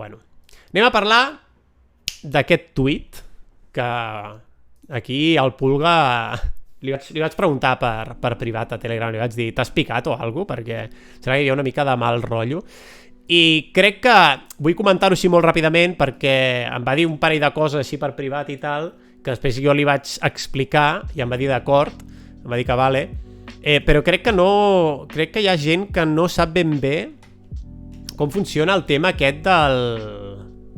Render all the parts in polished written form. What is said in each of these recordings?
bueno. Anem a parlar d'aquest tuit que aquí el Pulga li vaig preguntar per privat a Telegram, li vaig dir, t'has picat o alguna cosa? Perquè serà que hi ha una mica de mal rotllo. I crec que vull comentar-ho així molt ràpidament perquè em va dir un parell de coses així per privat i tal, que després jo li vaig explicar i em va dir d'acord, em va dir que vale, però crec que hi ha gent que no sap ben bé com funciona el tema aquest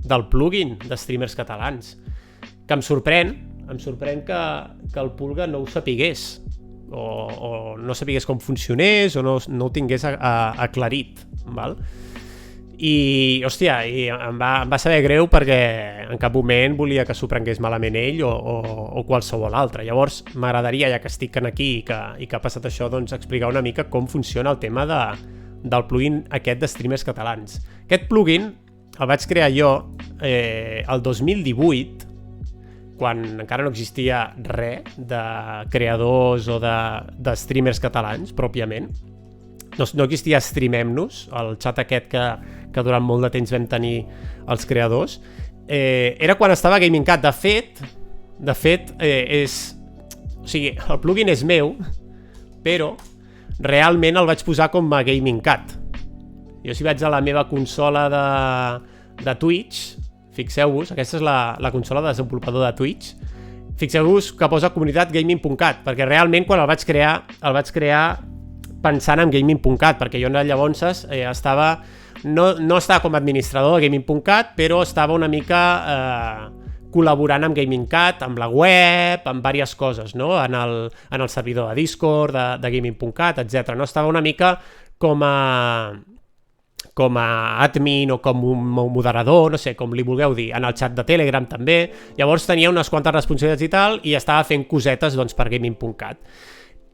del plugin de streamers catalans, que em sorprèn que el Pulga no ho sapigués o no sapigués com funcionés o no ho tingués aclarit, val? I, hòstia, em va saber greu perquè en cap moment volia que s'ho prengués malament ell o qualsevol altre. Llavors m'agradaria, ja que estic aquí i que ha passat això, doncs explicar una mica com funciona el tema del plugin aquest de streamers catalans. Aquest plugin el vaig crear jo el 2018, quan encara no existia res de creadors o de streamers catalans, pròpiament. No existia Streamem-nos, el xat aquest que durant molt de temps vam tenir els creadors. Era quan estava GamingCat. De fet, o sigui, el plugin és meu, però realment el vaig posar com a GamingCat. Jo si vaig a la meva consola de Twitch, fixeu-vos, aquesta és la consola de desenvolupador de Twitch, fixeu-vos que posa comunitat gaming.cat, perquè realment quan el vaig crear pensant en gaming.cat, perquè jo llavors no estava com a administrador de gaming.cat, però estava una mica col·laborant amb GamingCat, amb la web, amb diverses coses, no? En el servidor de Discord, de gaming.cat, etc. No? Estava una mica com a admin o com un moderador, no sé, com li vulgueu dir, en el xat de Telegram també. Llavors tenia unes quantes responsabilitats i tal, i estava fent cosetes doncs, per gaming.cat.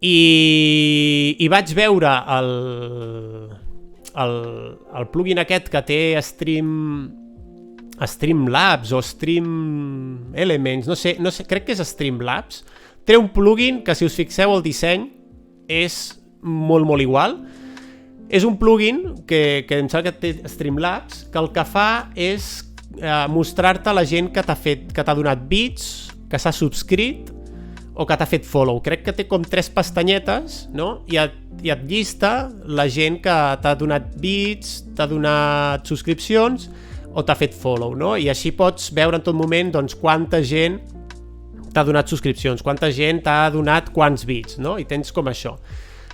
I vaig veure el plugin aquest que té Streamlabs o Stream Elements, no sé, crec que és Streamlabs. Té un plugin que, si us fixeu, el disseny és molt, molt igual. És un plugin que em sembla que té Streamlabs, que el que fa és mostrar-te la gent que t'ha donat bits, que s'ha subscrit o que t'ha fet follow. Crec que té com 3 pestanyetes, no? I et llista la gent que t'ha donat bits, t'ha donat subscripcions o t'ha fet follow, no? I així pots veure en tot moment doncs, quanta gent t'ha donat subscripcions, quanta gent t'ha donat quants bits, no? I tens com això.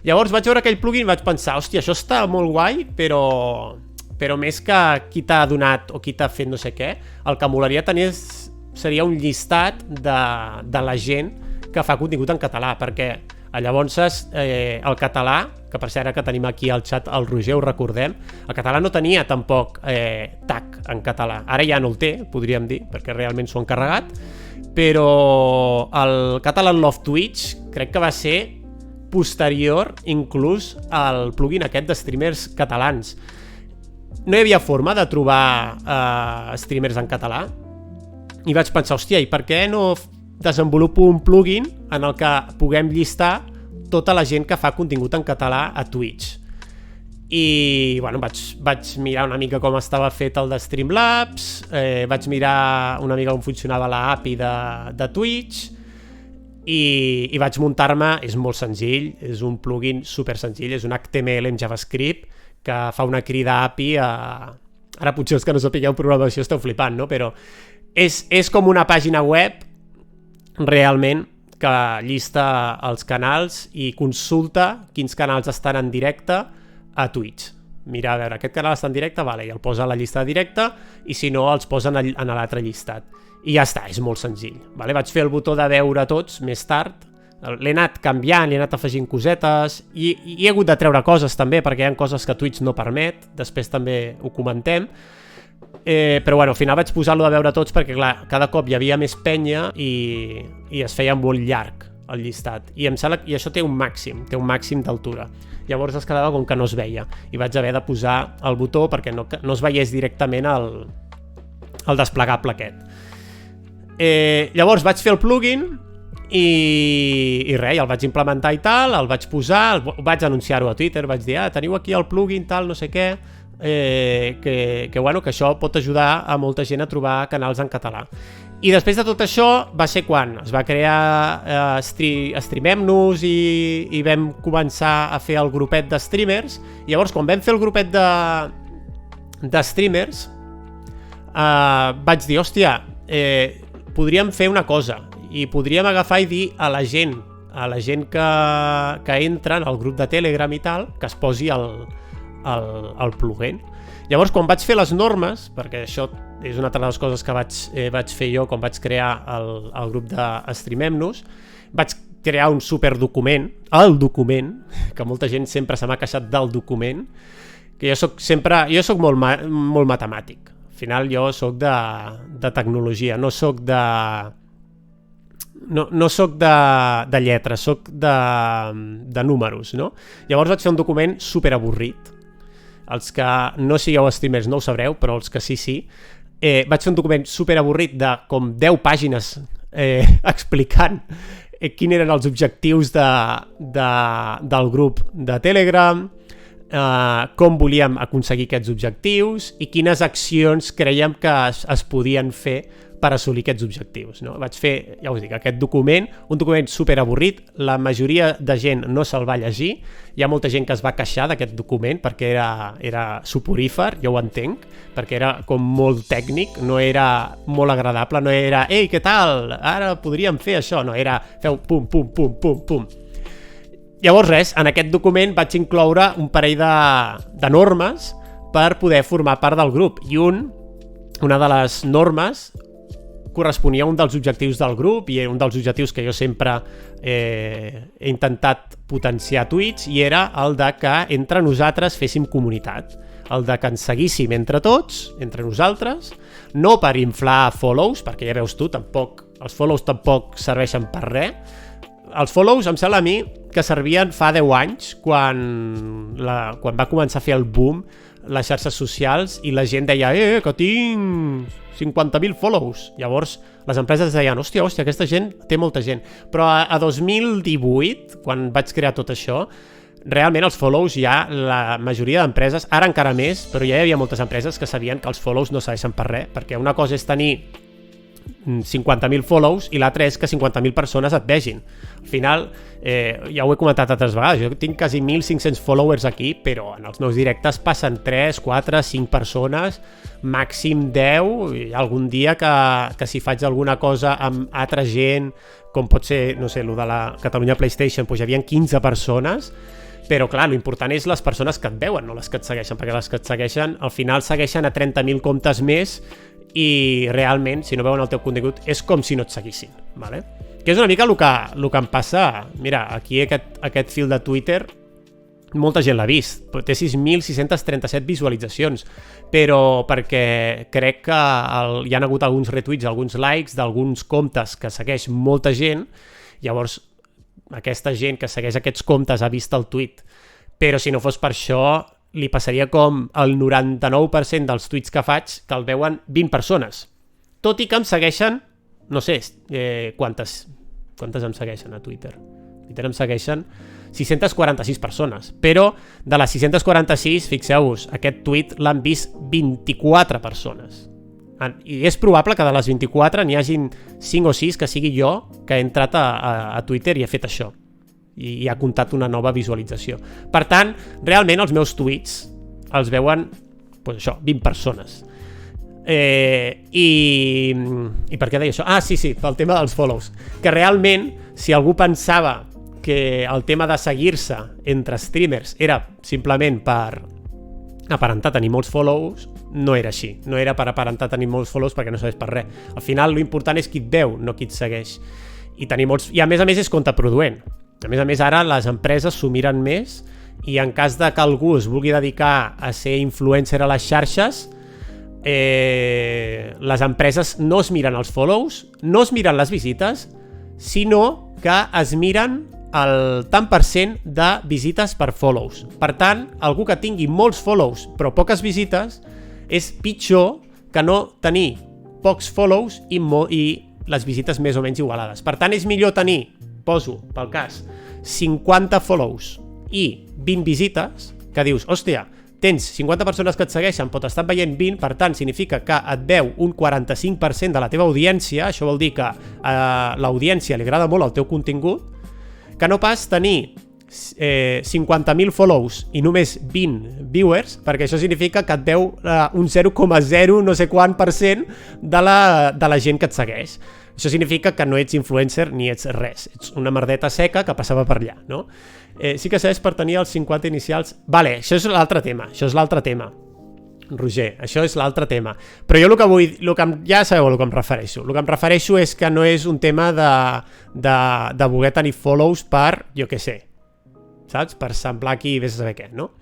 Llavors vaig veure aquell plugin i vaig pensar, hòstia, això està molt guai, però més que qui t'ha donat o qui t'ha fet no sé què, el que molaria tenir seria un llistat de la gent que fa contingut en català, perquè llavors el català, que per cert ara que tenim aquí al xat el Roger, ho recordem, el català no tenia tampoc tag en català, ara ja no el té, podríem dir, perquè realment s'ho han carregat, però el Catalan Love Twitch crec que va ser posterior inclús al plugin aquest de streamers catalans. No hi havia forma de trobar streamers en català i vaig pensar, hòstia, i per què no desenvolupo un plugin en el que puguem llistar tota la gent que fa contingut en català a Twitch? I bueno, vaig mirar una mica com estava fet el de Streamlabs, vaig mirar una mica com funcionava la API de Twitch i vaig muntar-me. És molt senzill, és un plugin super senzill, és un HTML en JavaScript que fa una crida API ara potser els que no sapigueu programació esteu flipant, no? Però és com una pàgina web realment que llista els canals i consulta quins canals estan en directe a Twitch. Mira, a veure, aquest canal està en directe, vale, i el posa a la llista de directe, i si no els posa en l'altre llistat. I ja està, és molt senzill. Vale? Vaig fer el botó de veure tots més tard, l'he anat canviant, l'he anat afegint cosetes, i he hagut de treure coses també, perquè hi ha coses que Twitch no permet, després també ho comentem, però bueno, al final vaig posar-lo de veure tots perquè clar, cada cop hi havia més penya i es feia molt llarg el llistat, i em sembla que això té un màxim d'altura. Llavors es quedava com que no es veia i vaig haver de posar el botó perquè no es veiés directament el desplegable aquest. Llavors vaig fer el plugin i res, el vaig implementar i tal, el vaig posar, vaig anunciar-ho a Twitter, vaig dir, teniu aquí el plugin tal, no sé què, que això pot ajudar a molta gent a trobar canals en català. I després de tot això va ser quan es va crear Streamem-nos i vam començar a fer el grupet de streamers. Llavors, quan vam fer el grupet de streamers, vaig dir, hòstia, podríem fer una cosa i podríem agafar i dir a la gent que entra en el grup de Telegram i tal, que es posi el plugin. Llavors, quan vaig fer les normes, perquè això és una altra de les coses que vaig fer jo quan vaig crear el grup de Streamem-nos, vaig crear un superdocument, el document, que molta gent sempre se m'ha queixat del document, que jo soc molt matemàtic. Al final jo soc de tecnologia, no soc de lletres, soc de números, no? Llavors vaig fer un document superavorrit. Els que no sigueu streamers no ho sabreu, però els que sí. Vaig fer un document superavorrit de com 10 pàgines explicant quins eren els objectius del grup de Telegram, com volíem aconseguir aquests objectius i quines accions creiem que es podien fer per assolir aquests objectius, no? Vaig fer, ja us dic, aquest document, un document superavorrit, la majoria de gent no se'l va llegir, hi ha molta gent que es va queixar d'aquest document perquè era suporífer, jo ho entenc, perquè era com molt tècnic, no era molt agradable, no era, ei, què tal? Ara podríem fer això, no, era feu pum, pum, pum, pum, pum. Llavors res, en aquest document vaig incloure un parell de normes per poder formar part del grup i una de les normes corresponia a un dels objectius del grup i un dels objectius que jo sempre he intentat potenciar a Twitch i era el de que entre nosaltres féssim comunitat, el de que ens seguíssim entre tots, entre nosaltres, no per inflar follows, perquè ja veus tu, els follows tampoc serveixen per res. Els follows em sembla a mi que servien fa 10 anys quan va començar a fer el boom les xarxes socials i la gent deia que tinc 50.000 follows. Llavors les empreses deien, hòstia, aquesta gent té molta gent. Però a 2018, quan vaig crear tot això, realment els follows ja, la majoria d'empreses, ara encara més, però ja hi havia moltes empreses que sabien que els follows no serveixen per res, perquè una cosa és tenir 50.000 follows i l'altra és que 50.000 persones et vegin. Al final, ja ho he comentat altres vegades, jo tinc quasi 1.500 followers aquí, però en els meus directes passen 3, 4, 5 persones, màxim 10, i algun dia que si faig alguna cosa amb altra gent, com pot ser, no sé, el de la Catalunya PlayStation, doncs hi havia 15 persones, però clar, l'important és les persones que et veuen, no les que et segueixen, perquè les que et segueixen al final segueixen a 30.000 comptes més i realment, si no veuen el teu contingut, és com si no et seguissin, ¿vale? Que és una mica el que em passa. Mira, aquí aquest fil de Twitter molta gent l'ha vist, té 6.637 visualitzacions, però perquè crec que hi ha hagut alguns retuits, alguns likes d'alguns comptes que segueix molta gent, llavors aquesta gent que segueix aquests comptes ha vist el tuit, però si no fos per això li passaria com el 99% dels tuits que faig que el veuen 20 persones, tot i que em segueixen, no sé, quantes em segueixen a Twitter? A Twitter em segueixen 646 persones, però de les 646, fixeu-vos, aquest tuit l'han vist 24 persones. I és probable que de les 24 n'hi hagin 5 o 6 que sigui jo que he entrat a Twitter i he fet això. I ha comptat una nova visualització. Per tant, realment els meus tuits els veuen, doncs això, 20 persones. I per què deia això? Ah, sí, pel tema dels follows. Que realment, si algú pensava que el tema de seguir-se entre streamers era simplement per aparentar tenir molts follows, no era així. No era per aparentar tenir molts follows perquè no serveix per res. Al final, l'important és qui et veu, no qui et segueix. I a més és contraproduent. A més, ara les empreses s'ho miren més i en cas de que algú es vulgui dedicar a ser influencer a les xarxes, les empreses no es miren els follows, no es miren les visites, sinó que es miren el tant per cent de visites per follows. Per tant, algú que tingui molts follows però poques visites és pitjor que no tenir pocs follows i les visites més o menys igualades. Per tant, és millor tenir, poso pel cas, 50 follows i 20 visites, que dius, hòstia, tens 50 persones que et segueixen però t'estan veient 20, per tant significa que et veu un 45% de la teva audiència, això vol dir que a l'audiència li agrada molt el teu contingut, que no pas tenir 50.000 follows i només 20 viewers, perquè això significa que et veu un 0,0 no sé quant % de la gent que et segueix. Això significa que no ets influencer ni ets res, ets una merdeta seca que passava per allà, no? Sí que serveix per tenir els 50 inicials. Vale, això és l'altre tema, Roger, això és l'altre tema. Però jo ja sabeu a què em refereixo. El que em refereixo és que no és un tema de voler tenir follows per, jo què sé, saps? Per semblar aquí vés a saber què, no?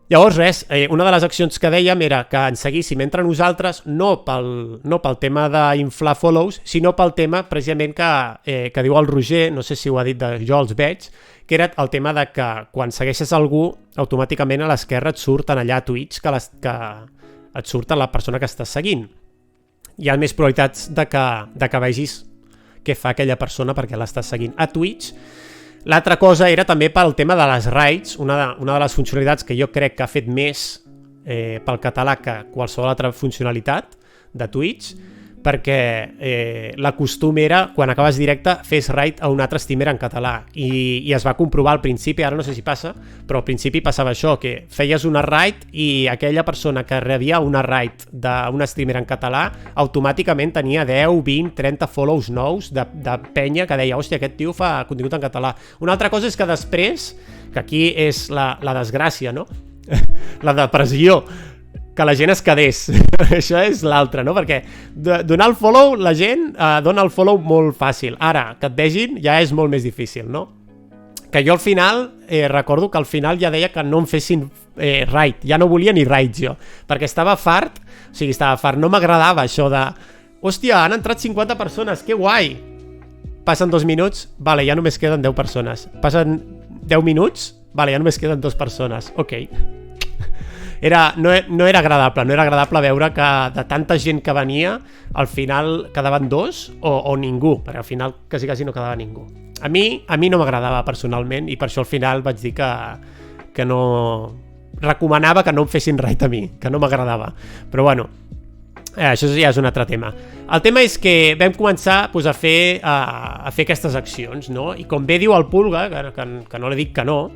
Llavors res, una de les accions que dèiem era que ens seguíssim entre nosaltres no pel tema d'inflar follows, sinó pel tema precisament que diu el Roger, no sé si ho ha dit, jo els veig, que era el tema de que quan segueixes algú automàticament a l'esquerra et surten allà a Twitch que et surt la persona que estàs seguint. Hi ha més probabilitats de que vegis què fa aquella persona perquè l'estàs seguint a Twitch. L'altra cosa era també pel tema de les raids, una de les funcionalitats que jo crec que ha fet més pel català que qualsevol altra funcionalitat de Twitch, perquè l'acostum era, quan acabes directe, fes raid a un altre streamer en català, i es va comprovar al principi, ara no sé si passa, però al principi passava això, que feies una raid i aquella persona que rebia una raid d'un streamer en català automàticament tenia 10, 20, 30 follows nous de penya que deia, hòstia, aquest tio fa contingut en català. Una altra cosa és que després, que aquí és la desgràcia, no? La depressió, que la gent es quedés. Això és l'altre, no? Perquè donar el follow, la gent dona el follow molt fàcil. Ara, que et vegin ja és molt més difícil, no? Que jo al final, recordo que al final ja deia que no em fessin raid, ja no volia ni raid jo, perquè estava fart, no m'agradava això de, hòstia, han entrat 50 persones, que guai! Passen 2 minuts, vale, ja només queden 10 persones. Passen 10 minuts, vale, ja només queden 2 persones, ok. No era agradable veure que de tanta gent que venia al final quedaven 2 o ningú, perquè al final quasi no quedava ningú. A mi no m'agradava personalment i per això al final vaig dir que no recomanava que no em fessin raid a mi, que no m'agradava, però bueno, això ja és un altre tema. El tema és que vam començar doncs, a fer aquestes accions, no? I com bé diu el Pulga, que no li dic que no,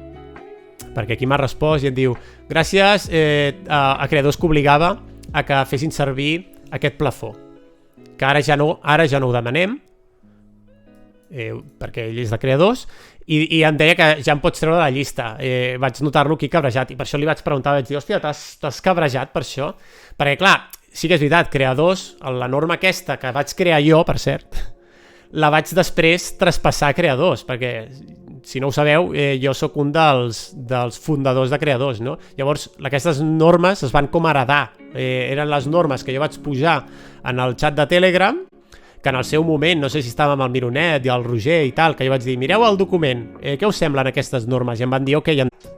perquè aquí m'ha respost i em diu gràcies a creadors que obligava a que fessin servir aquest plafó, que ara ja no ho demanem, perquè ell és de creadors, i em deia que ja em pots treure de la llista. Vaig notar-lo aquí cabrejat, i per això li vaig preguntar, vaig dir, hòstia, t'has cabrejat per això? Perquè clar, sí que és veritat, creadors, la norma aquesta que vaig crear jo, per cert, la vaig després traspassar a creadors, perquè si no ho sabeu, jo sóc un dels fundadors de creadors, no? Llavors, aquestes normes es van com heredar. Eren les normes que jo vaig pujar en el xat de Telegram, que en el seu moment, no sé si estava amb el Mironet i el Roger i tal, que jo vaig dir, mireu el document, què us semblen aquestes normes? I em van dir, ok,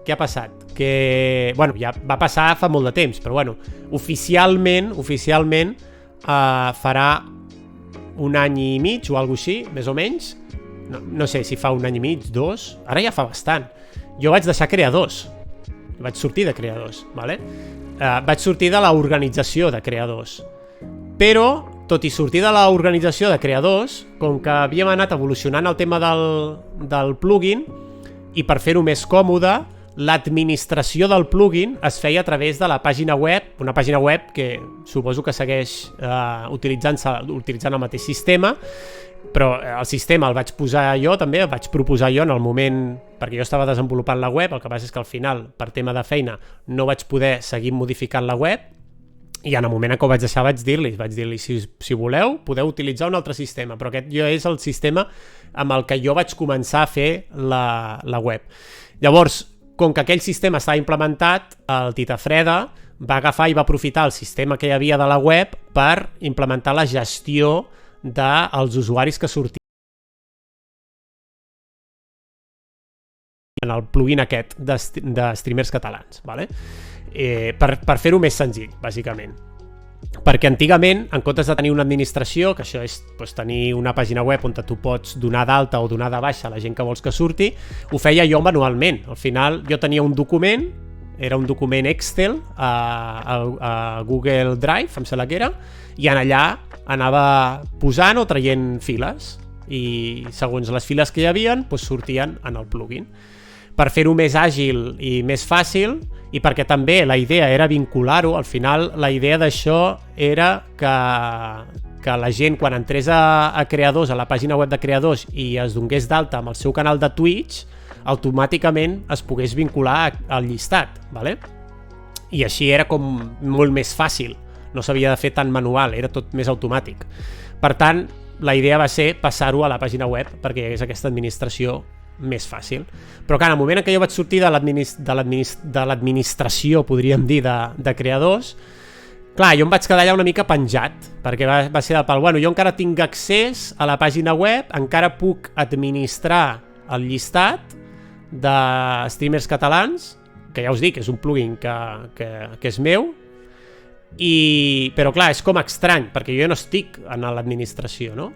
què ha passat? Que, bueno, ja va passar fa molt de temps, però bueno, oficialment farà un any i mig o alguna cosa així, més o menys. No sé si fa un any i mig, 2, ara ja fa bastant. Jo vaig deixar creadors, vaig sortir de creadors, ¿vale? Vaig sortir de l'organització de creadors, però tot i sortir de l'organització de creadors, com que havíem anat evolucionant el tema del plugin, i per fer-ho més còmode, l'administració del plugin es feia a través de la pàgina web, una pàgina web que suposo que segueix utilitzant el mateix sistema, però el sistema el vaig posar jo també, el vaig proposar jo en el moment, perquè jo estava desenvolupant la web, el que passa és que al final, per tema de feina, no vaig poder seguir modificant la web, i en el moment en què ho vaig deixar vaig dir-li si voleu, podeu utilitzar un altre sistema, però aquest jo és el sistema amb el que jo vaig començar a fer la web. Llavors, com que aquell sistema estava implementat, el Titafreda va agafar i va aprofitar el sistema que hi havia de la web per implementar la gestió dels usuaris que sortien en el plugin aquest de streamers catalans, ¿vale? Per fer-ho més senzill, bàsicament. Perquè antigament, en comptes de tenir una administració, que això és tenir una pàgina web on tu pots donar d'alta o donar de baixa a la gent que vols que surti, ho feia jo manualment. Al final jo tenia un document era un document Excel a Google Drive, em sembla que era, i en allà anava posant o traient files, i segons les files que hi havien, doncs sortien en el plugin. Per fer-ho més àgil i més fàcil, i perquè també la idea era vincular-ho, al final la idea d'això era que la gent, quan entrés a Creadors, a la pàgina web de Creadors, i es donés d'alta amb el seu canal de Twitch, automàticament es pogués vincular al llistat, ¿vale? I així era com molt més fàcil, no s'havia de fer tan manual, era tot més automàtic. Per tant, la idea va ser passar-ho a la pàgina web perquè hi hagués aquesta administració més fàcil. Però clar, en el moment en què jo vaig sortir de l'administració, podríem dir, de Creadors, clar, jo em vaig quedar allà una mica penjat, perquè va ser del pal, bueno, jo encara tinc accés a la pàgina web, encara puc administrar el llistat de streamers catalans, que ja us dic, és un plugin que és meu, però clar, és com estrany, perquè jo no estic en l'administració, no?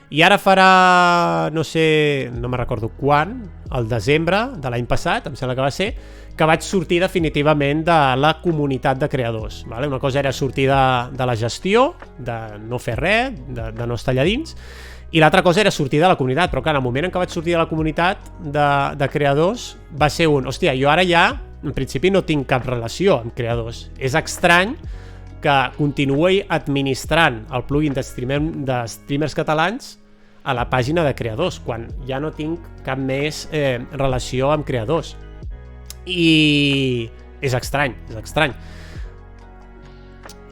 I ara farà, no sé, no me'n recordo quan, al desembre de l'any passat, em sembla que va ser, que vaig sortir definitivament de la comunitat de creadors. Vale? Una cosa era sortir de la gestió, de no fer res, de no estar allà dins, i l'altra cosa era sortir de la comunitat. Però clar, en el moment en què vaig sortir de la comunitat de creadors va ser hòstia, jo ara ja, en principi no tinc cap relació amb creadors. És estrany que continuï administrant el plugin de streamers catalans a la pàgina de creadors, quan ja no tinc cap més relació amb creadors. I és estrany, és estrany.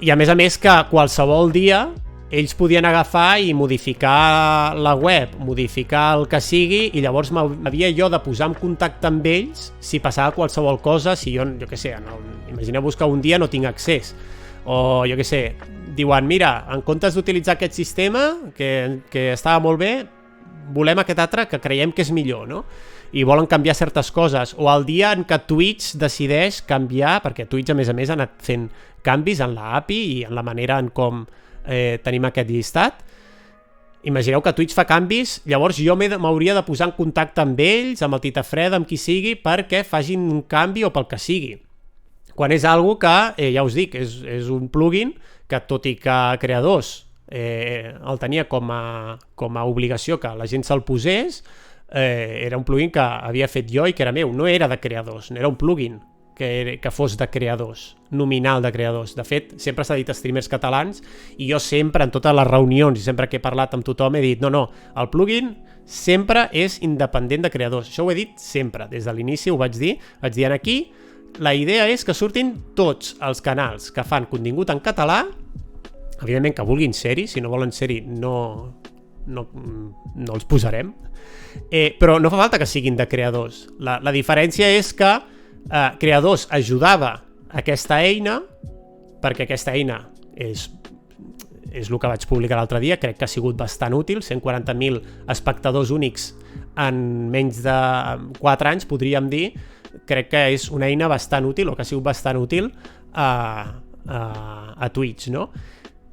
I a més que qualsevol dia ells podien agafar i modificar la web, modificar el que sigui, i llavors m'havia jo de posar en contacte amb ells si passava qualsevol cosa, si jo què sé, imagineu-vos que un dia no tinc accés, o jo què sé, diuen, mira, en comptes d'utilitzar aquest sistema, que estava molt bé, volem aquest altre que creiem que és millor, no? I volen canviar certes coses, o el dia en què Twitch decideix canviar, perquè Twitch a més ha anat fent canvis en la API i en la manera en com tenim aquest llistat. Imagineu que Twitch fa canvis, llavors jo m'hauria de posar en contacte amb ells, amb el Titafred, amb qui sigui, perquè facin un canvi o pel que sigui. Quan és algo que, ja us dic, és un plugin que, tot i que creadors el tenia com a obligació que la gent se'l posés, era un plugin que havia fet jo i que era meu, no era de creadors, no era un plugin que fos de creadors, nominal de creadors. De fet, sempre s'ha dit streamers catalans, i jo sempre, en totes les reunions i sempre que he parlat amb tothom, he dit, no, el plugin sempre és independent de creadors. Això ho he dit sempre, des de l'inici ho vaig dir aquí, la idea és que surtin tots els canals que fan contingut en català, evidentment que vulguin ser-hi, si no volen ser-hi no els posarem, però no fa falta que siguin de creadors. La diferència és que creadors ajudava aquesta eina, perquè aquesta eina és el que vaig publicar l'altre dia, crec que ha sigut bastant útil, 140.000 espectadors únics en menys de 4 anys, podríem dir. Crec que és una eina bastant útil, o que ha sigut bastant útil a Twitch, no?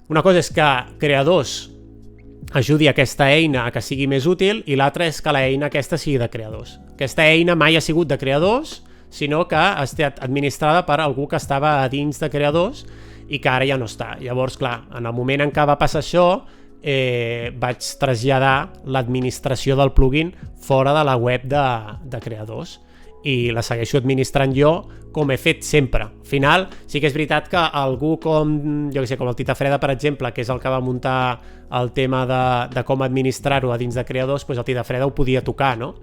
Una cosa és que creadors ajudi aquesta eina a que sigui més útil, i l'altra és que l'eina aquesta sigui de creadors. Aquesta eina mai ha sigut de creadors, sinó que ha estat administrada per algú que estava a dins de creadors i que ara ja no està. Llavors, clar, en el moment en què va passar això, vaig traslladar l'administració del plugin fora de la web de creadors, i la segueixo administrant jo com he fet sempre. Al final, sí que és veritat que algú com el Titafreda, per exemple, que és el que va muntar el tema de com administrar-ho a dins de creadors, doncs el Titafreda ho podia tocar, no?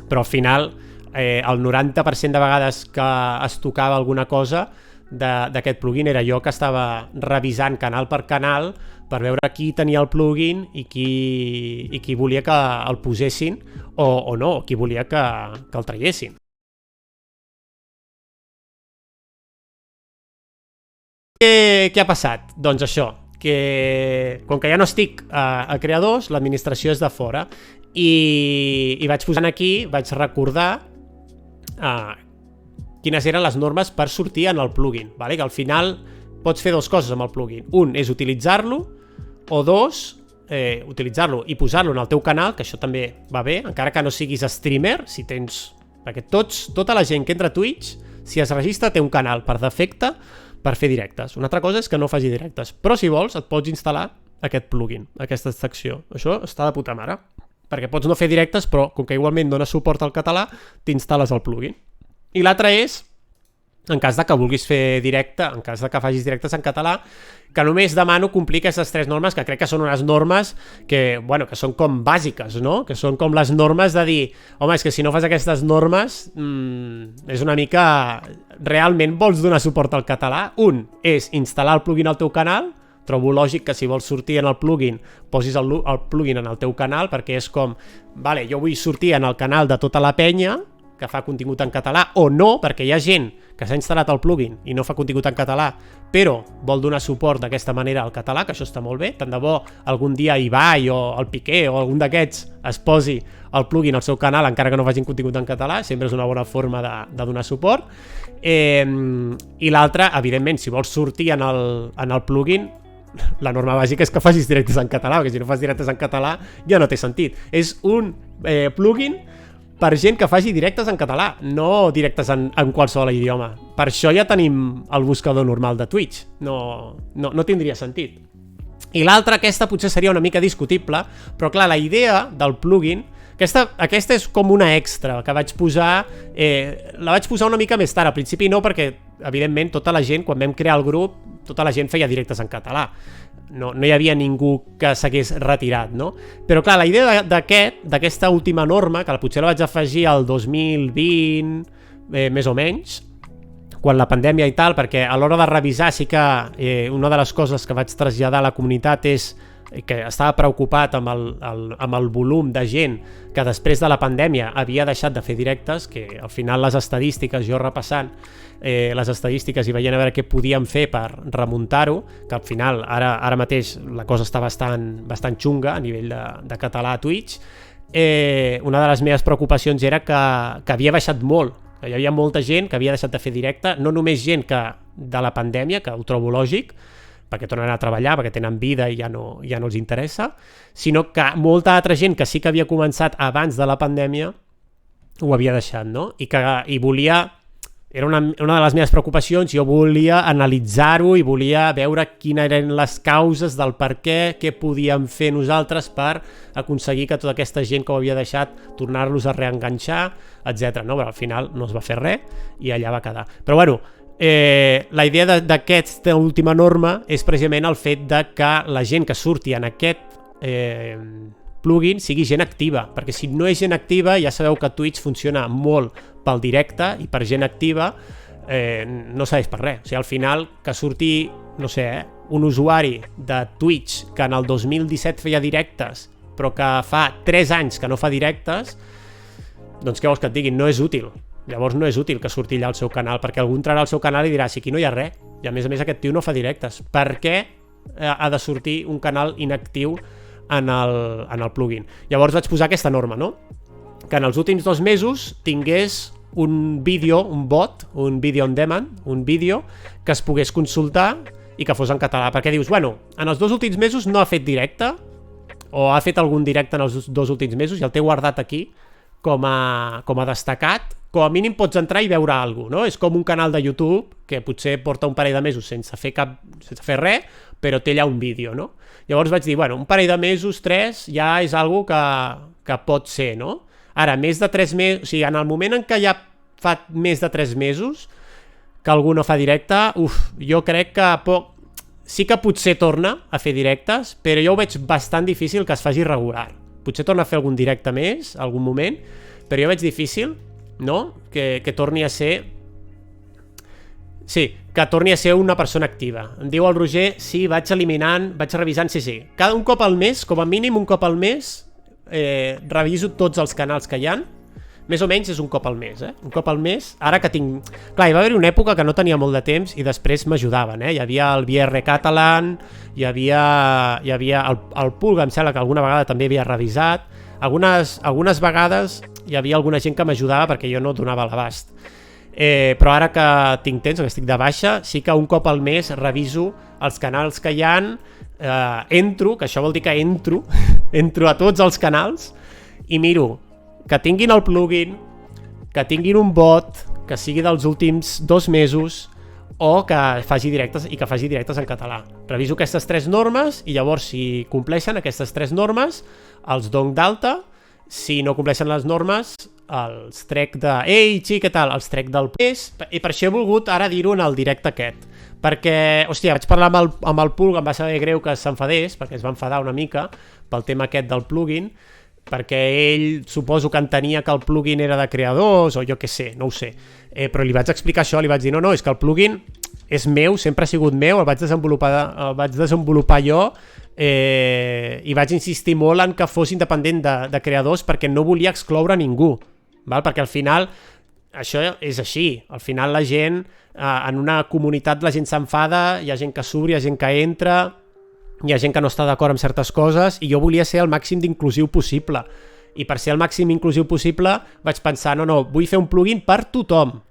Però al final, el 90% de vegades que es tocava alguna cosa d'aquest plugin era jo que estava revisant canal per canal per veure qui tenia el plugin i qui volia que el posessin o no, qui volia que el traiessin. Què ha passat? Doncs això, que com que ja no estic a creadors, l'administració és de fora, i vaig posant aquí, vaig recordar quines eren les normes per sortir en el plugin, vale? Que al final pots fer dues coses amb el plugin. Un és utilitzar-lo, o dos, utilitzar-lo i posar-lo en el teu canal, que això també va bé, encara que no siguis streamer, si tens... Perquè tota la gent que entra a Twitch si es registra, té un canal per defecte per fer directes. Una altra cosa és que no faci directes, però si vols et pots instal·lar aquest plugin, aquesta extracció. Això està de puta mare, perquè pots no fer directes, però com que igualment dona suport al català, t'instal·les el plugin. I l'altre és, en cas de que vulguis fer directe, en cas de que facis directes en català, que només demano complir aquestes 3 normes, que crec que són unes normes que, bueno, que són com bàsiques, no? Que són com les normes de dir, home, és que si no fas aquestes normes, és una mica... Realment vols donar suport al català? Un és instal·lar el plugin al teu canal. Trobo lògic que si vols sortir en el plugin posis el plugin en el teu canal, perquè és com, vale, jo vull sortir en el canal de tota la penya que fa contingut en català, o no, perquè hi ha gent que s'ha instal·lat el plugin i no fa contingut en català, però vol donar suport d'aquesta manera al català, que això està molt bé. Tant de bo algun dia Ibai o el Piqué o algun d'aquests es posi el plugin al seu canal encara que no facin contingut en català, sempre és una bona forma de donar suport. I l'altre, evidentment, si vols sortir en el plugin, la norma bàsica és que facis directes en català, perquè si no fas directes en català ja no té sentit. És un plugin per gent que faci directes en català, no directes en qualsevol idioma. Per això ja tenim el buscador normal de Twitch. No tindria sentit. I l'altra, aquesta potser seria una mica discutible, però clar, la idea del plugin, aquesta és com una extra que vaig posar, la vaig posar una mica més tard. Al principi no, perquè evidentment tota la gent, quan vam crear el grup, tota la gent feia directes en català. No hi havia ningú que s'hagués retirat, no? Però clar, la idea d'aquesta última norma, que potser la vaig afegir al 2020, més o menys, quan la pandèmia i tal, perquè a l'hora de revisar sí que una de les coses que vaig traslladar a la comunitat és que estava preocupat amb el volum de gent que després de la pandèmia havia deixat de fer directes, que al final les estadístiques, jo repassant les estadístiques i veient a veure què podíem fer per remuntar-ho, que al final ara mateix la cosa està bastant xunga a nivell de català a Twitch, una de les meves preocupacions era que havia baixat molt, que hi havia molta gent que havia deixat de fer directe, no només gent que de la pandèmia, que ho trobo lògic, perquè tornen a treballar, perquè tenen vida i ja no els interessa, sinó que molta altra gent que sí que havia començat abans de la pandèmia ho havia deixat, no? I volia... Era una de les meves preocupacions, jo volia analitzar-ho i volia veure quines eren les causes del per què podíem fer nosaltres per aconseguir que tota aquesta gent que ho havia deixat tornar-los a reenganxar, etc. No? Però al final no es va fer res i allà va quedar. Però bueno, la idea d'aquesta última norma és precisament el fet de que la gent que surti en aquest plugin sigui gent activa, perquè si no és gent activa ja sabeu que Twitch funciona molt pel directe i per gent activa no serveix per res. O sigui, al final que surti, no sé, un usuari de Twitch que en el 2017 feia directes però que fa 3 anys que no fa directes, doncs què vols que et diguin? No és útil. Llavors no és útil que surti allà al seu canal, perquè algú entrarà al seu canal i dirà, si aquí no hi ha res, i a més aquest tio no fa directes, per què ha de sortir un canal inactiu en el plugin? Llavors vaig posar aquesta norma, no? Que en els últims 2 mesos tingués un vídeo, un bot, un vídeo on demand, un vídeo que es pogués consultar i que fos en català, perquè dius, bueno, en els 2 últims mesos no ha fet directe, o ha fet algun directe en els 2 últims mesos i el té guardat aquí com a destacat, com a mínim pots entrar i veure alguna cosa, no? És com un canal de YouTube que potser porta un parell de mesos sense fer res, però té allà un vídeo, no? Llavors vaig dir, bueno, un parell de mesos, 3, ja és algo que pot ser, no? Ara, més de 3 mesos, o sigui, en el moment en què ja fa més de 3 mesos que algú no fa directe, jo crec que sí que potser torna a fer directes, però jo ho veig bastant difícil que es faci regular. Potser torna a fer algun directe més, algun moment, però jo veig difícil, no?, que torni a ser... Sí, que torni a ser una persona activa. Em diu el Roger, sí, vaig revisant, sí. Un cop al mes, com a mínim un cop al mes, reviso tots els canals que hi ha. Més o menys és un cop al mes, Un cop al mes, ara que tinc... Clar, hi va haver una època que no tenia molt de temps i després m'ajudaven, Hi havia el VR Catalan, hi havia el Pulga, em sembla que alguna vegada també havia revisat. Algunes vegades hi havia alguna gent que m'ajudava perquè jo no donava l'abast. Però ara que tinc temps, que estic de baixa, sí que un cop al mes reviso els canals que hi ha, entro, que això vol dir que entro a tots els canals i miro que tinguin el plugin, que tinguin un bot, que sigui dels últims 2 mesos o que faci directes en català. Reviso aquestes 3 normes i llavors si compleixen aquestes 3 normes els dono d'alta. Si no compleixen les normes els trec de... Ei, què tal? Els trec del pes. I per això he volgut ara dir-ho en el directe aquest. Perquè, hòstia, vaig parlar amb el Pulg, em va saber greu que s'enfadés, perquè es va enfadar una mica pel tema aquest del plugin, perquè ell suposo que entenia que el plugin era de creadors o jo què sé, no ho sé. Però li vaig explicar això, li vaig dir no, és que el plugin és meu, sempre ha sigut meu, el vaig desenvolupar jo i vaig insistir molt en que fos independent de creadors perquè no volia excloure ningú, val? Perquè al final això és així, al final la gent, en una comunitat la gent s'enfada, hi ha gent que surt, hi ha gent que entra, hi ha gent que no està d'acord amb certes coses i jo volia ser el màxim d'inclusiu possible i per ser el màxim inclusiu possible vaig pensar, no, vull fer un plugin per tothom,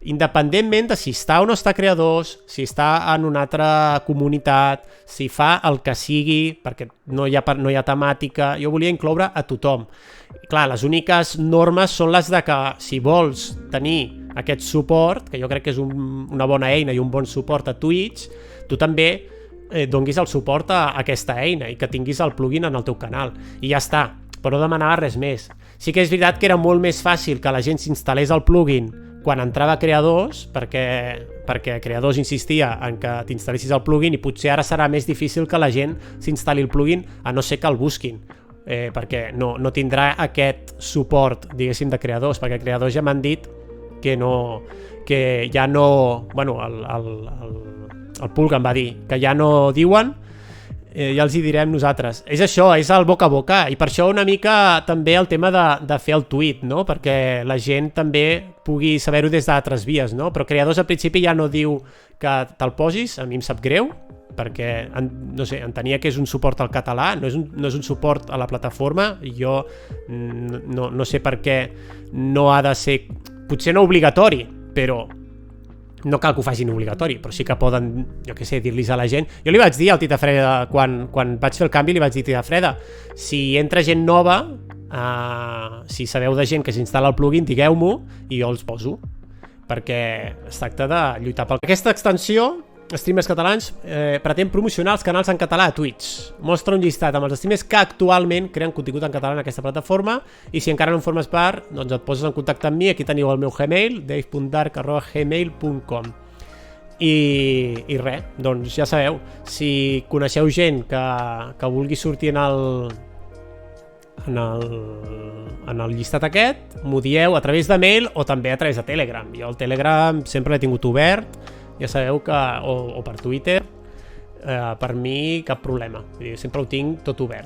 independentment de si està o no està creadors, si està en una altra comunitat, si fa el que sigui, perquè no hi ha temàtica, jo volia incloure a tothom. I clar, les úniques normes són les de que si vols tenir aquest suport, que jo crec que és una bona eina i un bon suport a Twitch, tu també donguis el suport a aquesta eina i que tinguis el plugin en el teu canal. I ja està, però no demanava res més. Sí que és veritat que era molt més fàcil que la gent s'instal·lés el plugin quan entrava a creadors, perquè creadors insistia en que t'instal·lessis el plugin i potser ara serà més difícil que la gent s'instal·li el plugin a no ser que el busquin, perquè no tindrà aquest suport, diguéssim, de creadors, perquè creadors ja m'han dit que ja no... Bueno, el Pulg em va dir que ja no diuen, ja els hi direm nosaltres. És això, és el boca a boca, i per això una mica també el tema de fer el tuit, no? Perquè la gent també pugui saber-ho des d'altres vies, no? Però creadors al principi ja no diu que te'l posis, a mi em sap greu, perquè no sé, entenia que és un suport al català, no és un suport a la plataforma, i jo no sé per què no ha de ser, potser no obligatori, però no cal que ho facin obligatori, però sí que poden, jo què sé, dir-los a la gent. Jo li vaig dir al Tita Freda, quan vaig fer el canvi, li vaig dir, Tita Freda, si entra gent nova, si sabeu de gent que s'instal·la el plugin, digueu-m'ho i jo els poso, perquè es tracta de lluitar pel... Aquesta extensió, Streamers Catalans, pretén promocionar els canals en català a Twitch. Mostra un llistat amb els streamers que actualment creen contingut en català en aquesta plataforma, i si encara no en formes part, doncs et poses en contacte amb mi. Aquí teniu el meu Gmail, dave.dark@gmail.com. I res, doncs ja sabeu, si coneixeu gent que vulgui sortir en el llistat aquest, m'ho dieu a través de mail o també a través de Telegram. Jo el Telegram sempre l'he tingut obert, ja sabeu que, o per Twitter, per mi cap problema, sempre ho tinc tot obert.